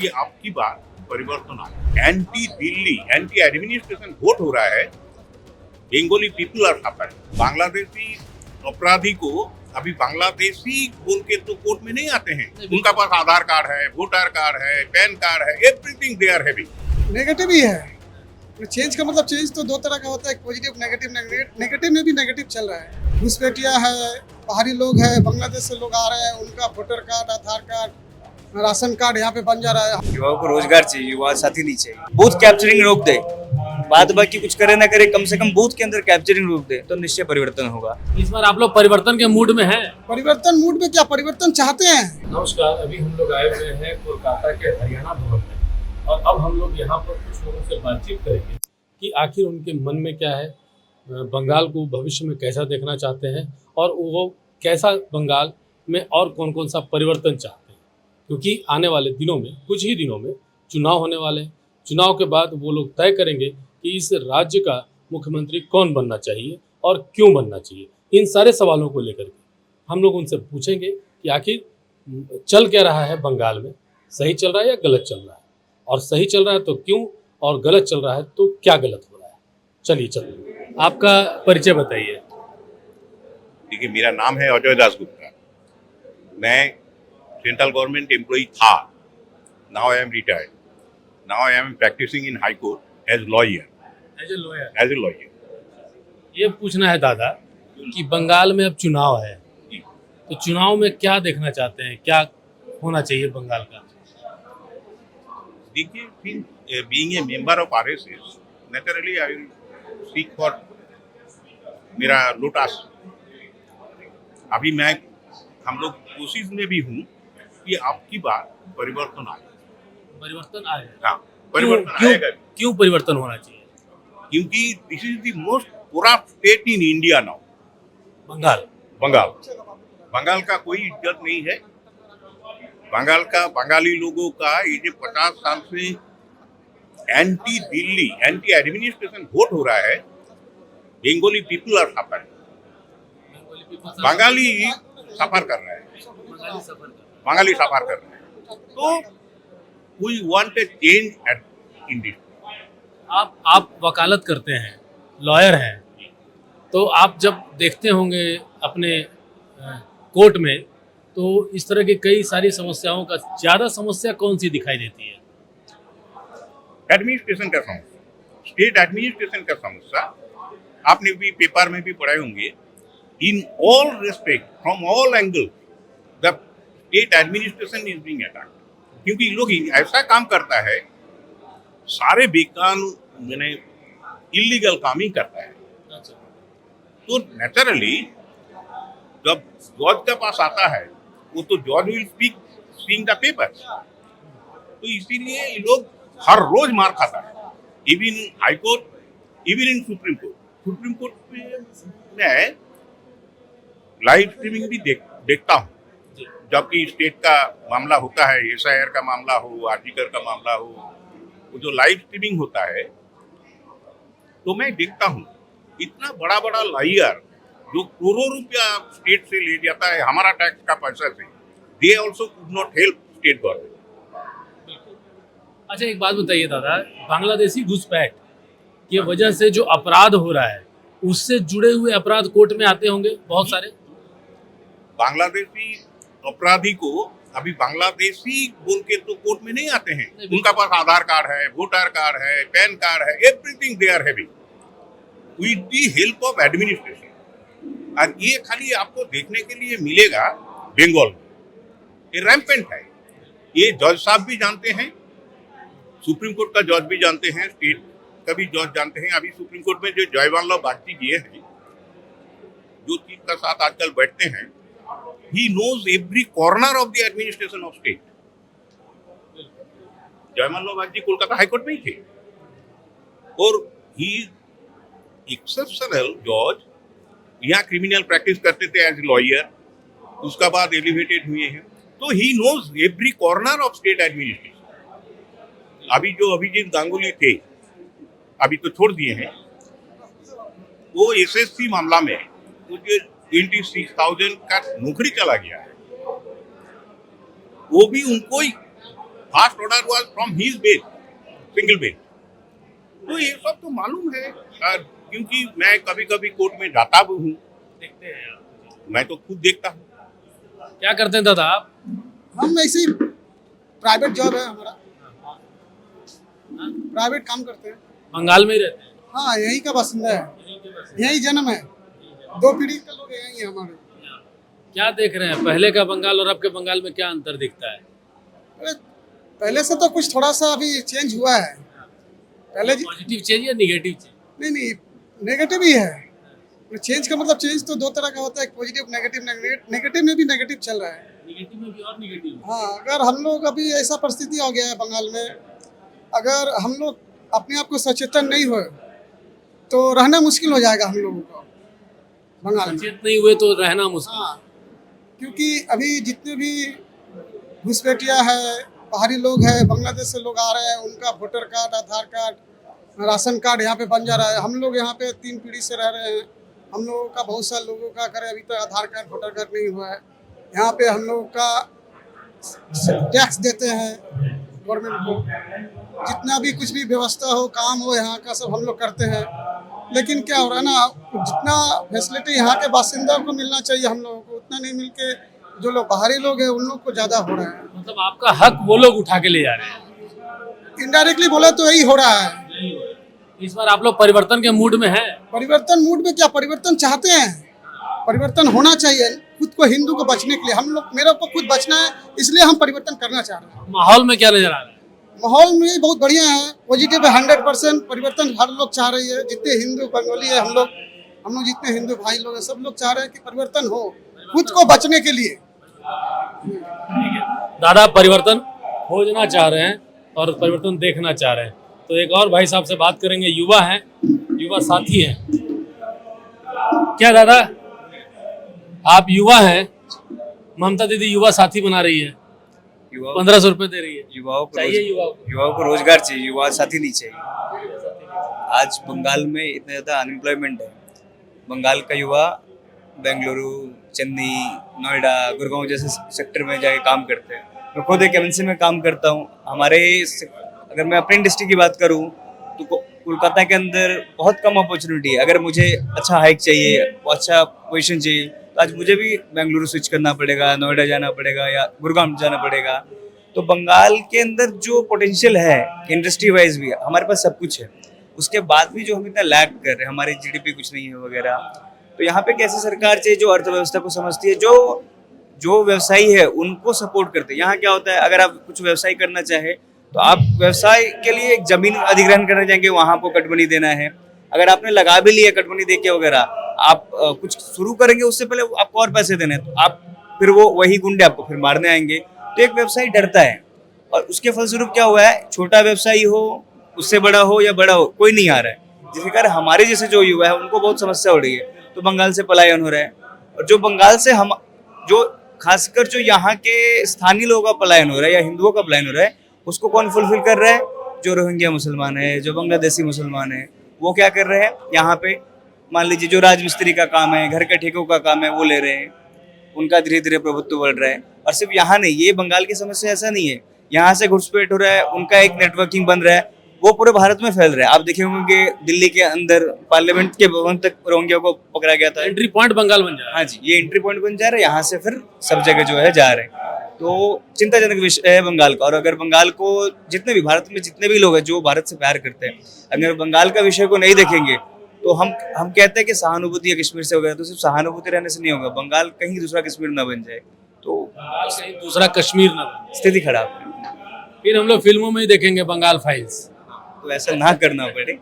कि आपकी बात परिवर्तन आए। Anti Delhi, anti administration vote हो रहा है। Bengali people are suffering. Bangladeshi अपराधी को अभी बांग्लादेशी बोल के तो कोर्ट में नहीं आते हैं। उनका पास आधार कार्ड है, वोटर कार्ड है, पैन कार्ड है, everything they are having. Negative ही है। चेंज का मतलब चेंज तो दो तरह का होता है, पॉजिटिव नेगेटिव। नेगेटिव में भी नेगेटिव चल रहा है। घुसपैठिया है, बाहरी लोग हैं, बांग्लादेश से लोग आ रहे हैं, उनका वोटर कार्ड, आधार कार्ड, राशन कार्ड यहाँ पे बन जा रहा है। युवाओं को रोजगार चाहिए, युवा साथी नहीं चाहिए। बूथ कैप्चरिंग रोक दे, बाद बाकी कुछ करे ना करे, कम से कम बूथ के अंदर कैप्चरिंग रोक दे तो निश्चय परिवर्तन होगा। इस बार आप लोग परिवर्तन के मूड में हैं? परिवर्तन मूड में क्या, परिवर्तन चाहते हैं। नमस्कार, अभी हम लोग आए हुए हैं कोलकाता के हरियाणा भवन में और अब हम लोग यहाँ पर कुछ लोगों से बातचीत करेंगे कि आखिर उनके मन में क्या है, बंगाल को भविष्य में कैसा देखना चाहते हैं और वो कैसा बंगाल में और कौन कौन सा परिवर्तन चाहते हैं, क्योंकि आने वाले दिनों में, कुछ ही दिनों में चुनाव होने वाले हैं। चुनाव के बाद वो लोग तय करेंगे कि इस राज्य का मुख्यमंत्री कौन बनना चाहिए और क्यों बनना चाहिए। इन सारे सवालों को लेकर के हम लोग उनसे पूछेंगे कि आखिर चल क्या रहा है बंगाल में, सही चल रहा है या गलत चल रहा है, और सही चल रहा है तो क्यों, और गलत चल रहा है तो क्या गलत हो रहा है। चलिए आपका परिचय बताइए। देखिए, मेरा नाम है अजय दासगुप्ता। मैं सेंट्रल गवर्नमेंट एम्प्लॉई था। Now I am retired. Now I am practising in high court as lawyer. As as a lawyer. ये पूछना है दादा कि बंगाल में अब चुनाव है, तो चुनाव में क्या देखना चाहते हैं, क्या होना चाहिए बंगाल का? देखिए, being a member of RSS, naturally I will seek for मेरा लोटस। अभी हम लोग कोशिश में भी हूँ कि आपकी बात परिवर्तन आए। परिवर्तन आएगा? हाँ, परिवर्तन आएगा। क्यों परिवर्तन होना चाहिए? क्योंकि this is the most corrupt state in India now. Bengal का कोई इज्जत नहीं है। बंगाली लोगों का ये जो 50 साल से anti Delhi, anti administration vote हो रहा है। Bengali people are suffering. Bengali suffer कर रहे हैं। बंगाली सफर कर रहे हैं। तो we want a change in this. आप वकालत करते हैं, लॉयर हैं, तो आप जब देखते होंगे अपने कोर्ट में, तो इस तरह की कई सारी समस्याओं का ज़्यादा समस्या कौन सी दिखाई देती है? एडमिनिस्ट्रेशन का समस्या, स्टेट एडमिनिस्ट्रेशन का समस्या। आपने भी पेपर में भी पढ़े होंगे। In all respect, from all angle, the state administration is being attacked. क्योंकि लोग ऐसा काम करता है, सारे बेकार मैंने इलीगल काम ही करता है। तो नेचुरली जब जज के पास आता है, वो तो जज will speak seeing the paper. तो इसीलिए ये लोग हर रोज मार खाता है। Even in high court, even in supreme court. Supreme court में लाइव स्ट्रीमिंग भी देखता हूँ। जबकि स्टेट का मामला होता है, SIR का मामला हो, आर्टिकल का मामला हो, वो जो लाइव स्ट्रीमिंग होता है, तो मैं देखता हूँ इतना बड़ा बड़ा लायर जो करोड़ों रुपया स्टेट से ले जाता है हमारा टैक्स का पैसा से, they also could not help state government. अच्छा, एक बात बताइए दादा, बांग्लादेशी घुसपैठ की वजह से जो अपराध हो रहा है, उससे जुड़े हुए अपराध कोर्ट में आते होंगे बहुत सारे। बांग्लादेशी अपराधी को अभी बांग्लादेशी बोल के तो कोर्ट में नहीं आते हैं। उनका पास आधार कार्ड है, वोटर कार्ड है, पैन कार्ड है, everything they are having with the help of administration. और ये खाली आपको देखने के लिए मिलेगा बंगाल में। ये रैम्पेंट है। ये जज साहब भी जानते हैं, सुप्रीम कोर्ट का जज भी जानते हैं, स्टेट का भी जज जानते हैं। अभी सुप्रीम कोर्ट में जो जयवाल बागची जी हैं, जो चीफ का साथ आजकल बैठते हैं, he knows every corner of the administration of state. जयमाल बागची कोलकाता हाईकोर्ट में ही थे और ही एक्सेप्शनल जज। यहाँ क्रिमिनल प्रैक्टिस करते थे एज लॉयर, उसका बाद एलिवेटेड हुए हैं। तो he knows every corner of state administration. अभी जो अभिजीत गांगुली थे, अभी तो छोड़ दिए हैं, वो SSC मामला में मुझे 26,000 का नौकरी चला गया है। वो भी उनको ही first order was from his bed, single bed. तो ये सब तो मालूम है, और क्योंकि मैं कभी कभी कोर्ट में जाता भी हूँ, देखते हैं आप। मैं तो खुद देखता हूँ। क्या करते हैं दादा आप? हम ऐसे ही प्राइवेट जॉब है हमारा, प्राइवेट काम करते हैं। बंगाल में ही रहते हैं? हाँ, यहीं का बासिंदा है, यही जन्म है, 2 पीढ़ी के लोग यहीं हैं हमारे। क्या देख रहे हैं पहले का बंगाल और अब के बंगाल में क्या अंतर दिखता है? अरे, पहले से तो कुछ थोड़ा सा अभी चेंज हुआ है। पहले पॉजिटिव चेंज या निगेटिव चेंज? नहीं, नेगेटिव ही है। चेंज का मतलब चेंज तो 2 तरह का होता है, एक पॉजिटिव नेगेटिव। नेगेटिव में भी नेगेटिव चल रहा है। निगेटिव में भी और निगेटिव। हाँ, अगर हम लोग अभी ऐसा परिस्थिति हो गया है बंगाल में, अगर हम लोग अपने आप को सचेतन नहीं हुए तो रहना मुश्किल हो जाएगा हम लोगों को बंगाल में। सचेत नहीं हुए तो रहना मुश्किल। हाँ, क्योंकि अभी जितने भी घुसपैठिया है, बाहरी लोग हैं, बांग्लादेश से लोग आ रहे हैं, उनका वोटर कार्ड, आधार कार्ड, राशन कार्ड यहाँ पे बन जा रहा है। हम लोग यहाँ पे 3 पीढ़ी से रह रहे हैं। हम लोगों का, बहुत सारे लोगों का करे अभी तक आधार कार्ड, वोटर कार्ड नहीं हुआ है। यहाँ पे हम लोगों का टैक्स देते हैं गवर्नमेंट को, जितना भी कुछ भी व्यवस्था हो, काम हो, यहाँ का सब हम लोग करते हैं। लेकिन क्या हो रहा है ना, जितना फैसिलिटी यहाँ के बासिंदों को मिलना चाहिए हम लोगों को, उतना नहीं मिल के जो लोग बाहरी लोग हैं उन लोग को ज़्यादा हो रहा है। मतलब आपका हक वो लोग उठा के ले जा रहे हैं। इनडायरेक्टली बोले तो यही हो रहा है। इस बार आप लोग परिवर्तन के मूड में हैं? परिवर्तन मूड में क्या, परिवर्तन चाहते हैं, परिवर्तन होना चाहिए। खुद को, हिंदू को बचने के लिए हम लोग, मेरे को खुद बचना है, इसलिए हम परिवर्तन करना चाह रहे हैं। माहौल में क्या नजर आ रहा है? माहौल में बहुत बढ़िया है, पॉजिटिव है, 100% परिवर्तन हर लोग चाह रही है। जितने हिंदू बंगाली है, हम लोग जितने हिंदू भाई लोग हैं, सब लोग चाह रहे हैं कि परिवर्तन हो, खुद को बचने के लिए। दादा परिवर्तन खोजना चाह रहे हैं और परिवर्तन देखना चाह रहे हैं। तो एक और भाई साहब से बात करेंगे, युवा हैं, युवा साथी हैं। क्या दादा, आप युवा हैं, ममता दीदी युवा साथी बना रही है, 1500 रुपए दे रही है। युवाओं को चाहिए युवाओं को रोजगार चाहिए, युवा साथी नहीं चाहिए। आज बंगाल में इतना ज़्यादा अनएम्प्लॉयमेंट है। बंगाल का युवा बेंगलुरु, चेन्नई, नोएडा, गुड़गांव जैसे सेक्टर में जाके काम करते हैं। मैं खुद एक एमएनसी में काम करता हूँ। अगर मैं अपनी इंडस्ट्री की बात करूँ तो कोलकाता के अंदर बहुत कम अपॉर्चुनिटी है। अगर मुझे अच्छा हाइक चाहिए, अच्छा पोजीशन चाहिए, तो आज मुझे भी बेंगलुरु स्विच करना पड़ेगा, नोएडा जाना पड़ेगा या गुड़गांव जाना पड़ेगा। तो बंगाल के अंदर जो पोटेंशियल है इंडस्ट्री वाइज भी, हमारे पास सब कुछ है, उसके बाद भी जो हम इतना लैग कर रहे हैं, हमारी जीडीपी कुछ नहीं है वगैरह। तो यहाँ पे कैसी सरकार चाहिए जो अर्थव्यवस्था को समझती है, जो व्यवसायी है उनको सपोर्ट करते हैं। यहाँ क्या होता है, अगर आप कुछ व्यवसाय करना चाहे तो आप व्यवसाय के लिए एक जमीन अधिग्रहण करने जाएंगे, वहाँ आपको कटबनी देना है। अगर आपने लगा भी लिया कटबनी दे के वगैरह, आप कुछ शुरू करेंगे उससे पहले आपको और पैसे देने हैं, तो आप फिर वही गुंडे आपको फिर मारने आएंगे। तो एक व्यवसायी डरता है, और उसके फलस्वरूप क्या हुआ है, छोटा व्यवसायी हो, उससे बड़ा हो या बड़ा हो, कोई नहीं आ रहा है। जिसके कारण हमारे जैसे जो युवा है उनको बहुत समस्या हो रही है। तो बंगाल से पलायन हो रहा है, और जो बंगाल से जो खासकर जो यहाँ के स्थानीय लोगों का पलायन हो रहा है या हिंदुओं का पलायन हो रहा है, उसको कौन फुलफिल कर रहा है? जो रोहिंग्या मुसलमान है, जो बांग्लादेशी मुसलमान है, वो क्या कर रहे हैं यहाँ पे, मान लीजिए जो राजमिस्त्री का काम है, घर के ठेकों का काम है, वो ले रहे हैं। उनका धीरे धीरे प्रभुत्व बढ़ रहा है। और सिर्फ यहाँ नहीं, ये बंगाल की समस्या ऐसा नहीं है, यहाँ से घुसपैठ हो रहा है, उनका एक नेटवर्किंग बन रहा है, वो पूरे भारत में फैल रहा है। आप देखे होंगे दिल्ली के अंदर पार्लियामेंट के भवन तक रोहिंग्या को पकड़ा गया था। एंट्री पॉइंट बंगाल बन जा रहा है। हाँ जी, ये एंट्री पॉइंट बन जा रहा है, यहाँ से फिर सब जगह जो है जा रहे हैं। तो चिंताजनक विषय है बंगाल का। और अगर बंगाल को, जितने भी भारत में जितने भी लोग हैं जो भारत से प्यार करते हैं, अगर बंगाल का विषय को नहीं देखेंगे तो हम कहते हैं कि सहानुभूति या कश्मीर से वगैरह, तो सिर्फ सहानुभूति रहने से नहीं होगा। बंगाल कहीं दूसरा कश्मीर ना बन जाए, तो बंगाल कहीं दूसरा कश्मीर ना बने। स्थिति खराब है। फिर हम लोग फिल्मों में ही देखेंगे बंगाल फाइल्स। तो ऐसा ना करना पड़े,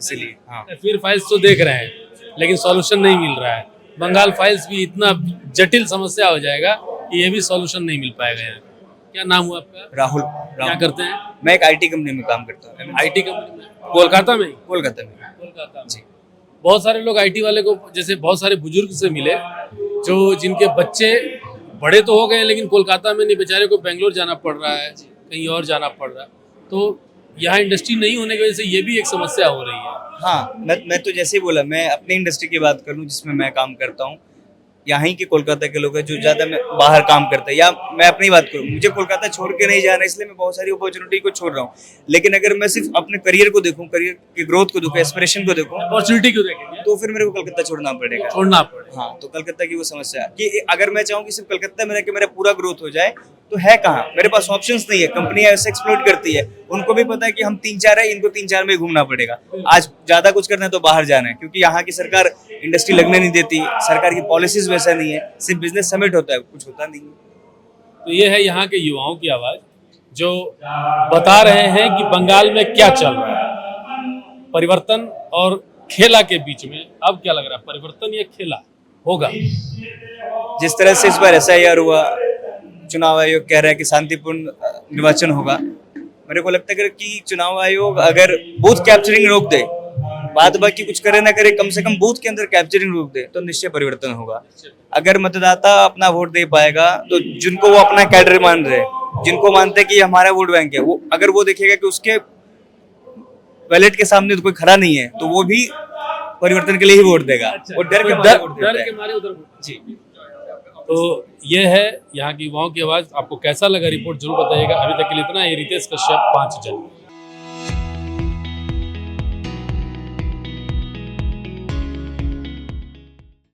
इसलिए हाँ। फिर फाइल्स तो देख रहे हैं, लेकिन सॉल्यूशन नहीं मिल रहा है। बंगाल फाइल्स भी इतना जटिल समस्या हो जाएगा कि ये भी सॉल्यूशन नहीं मिल पाएगा यहाँ। क्या नाम हुआ आपका? राहुल। क्या करते हैं? मैं एक आईटी कंपनी में काम करता हूँ। आईटी कंपनी में? कोलकाता में? कोलकाता में। कोलकाता में। जी। बहुत सारे लोग आईटी वाले को, जैसे बहुत सारे बुजुर्ग से मिले जो जिनके बच्चे बड़े तो हो गए, लेकिन कोलकाता में नहीं, बेचारे को बेंगलोर जाना पड़ रहा है, कहीं और जाना पड़ रहा है। तो यहाँ इंडस्ट्री नहीं होने की वजह से ये भी एक समस्या हो रही है। हाँ, मैं तो जैसे ही बोला, मैं अपनी इंडस्ट्री की बात करूँ जिसमें मैं काम करता हूँ, यहाँ ही के कोलकाता के लोग हैं जो ज्यादा में बाहर काम करते हैं, या मैं अपनी बात करूँ, मुझे कोलकाता छोड़ के नहीं जाना, इसलिए मैं बहुत सारी अपॉर्चुनिटी को छोड़ रहा हूँ। लेकिन अगर मैं सिर्फ अपने करियर को देखूँ, करियर की ग्रोथ को देखूँ, एस्पिरेशन को देखूँ, अपॉर्चुनिटी क्यों देखेंगे, तो फिर मेरे को कलकत्ता छोड़ना पड़ेगा। छोड़ना पड़ेगा। हाँ, तो कलकत्ता की वो समस्या है कि अगर मैं चाहूँ कि सिर्फ कलकत्ता में रह के मेरा पूरा ग्रोथ हो जाए, तो है कहाँ, मेरे पास ऑप्शंस नहीं है। कंपनियां ऐसे एक्सप्लोर करती है, उनको भी पता है कि हम 3-4 है, इनको 3-4 में घूमना पड़ेगा। आज ज्यादा कुछ करना है तो बाहर जाना है, क्योंकि यहाँ की सरकार इंडस्ट्री लगने नहीं देती, सरकार की पॉलिसीज वैसा नहीं है, सिर्फ बिजनेस समिट होता है, कुछ होता नहीं है। तो ये है यहाँ के युवाओं की आवाज जो बता रहे हैं कि बंगाल में क्या चल रहा है। परिवर्तन और खेला के बीच में अब क्या लग रहा है, परिवर्तन या खेला होगा? जिस तरह से इस बार SIR हुआ, चुनाव आयोग कह रहा है कि शांतिपूर्ण निर्वाचन होगा, मेरे को लगता है कि चुनाव आयोग अगर बूथ कैप्चरिंग रोक दे, बात बाकी कुछ करे ना करे, कम से कम बूथ के अंदर कैप्चरिंग रोक दे, तो निश्चय परिवर्तन होगा। अगर मतदाता अपना वोट दे पाएगा, तो जिनको वो अपना कैडर मान रहे, जिनको मानते हैं कि हमारा वोट बैंक है, वो अगर वो देखेगा कि उसके बैलेट के सामने तो कोई खड़ा नहीं है, तो वो भी परिवर्तन के लिए ही वोट देगा। वो डर के मारे उधर जी। तो ये है यहाँ की युवाओं की आवाज। आपको कैसा लगा रिपोर्ट जरूर बताइएगा। अभी तक के लिए इतना ही। रितेश कश्यप, 5 जनवरी।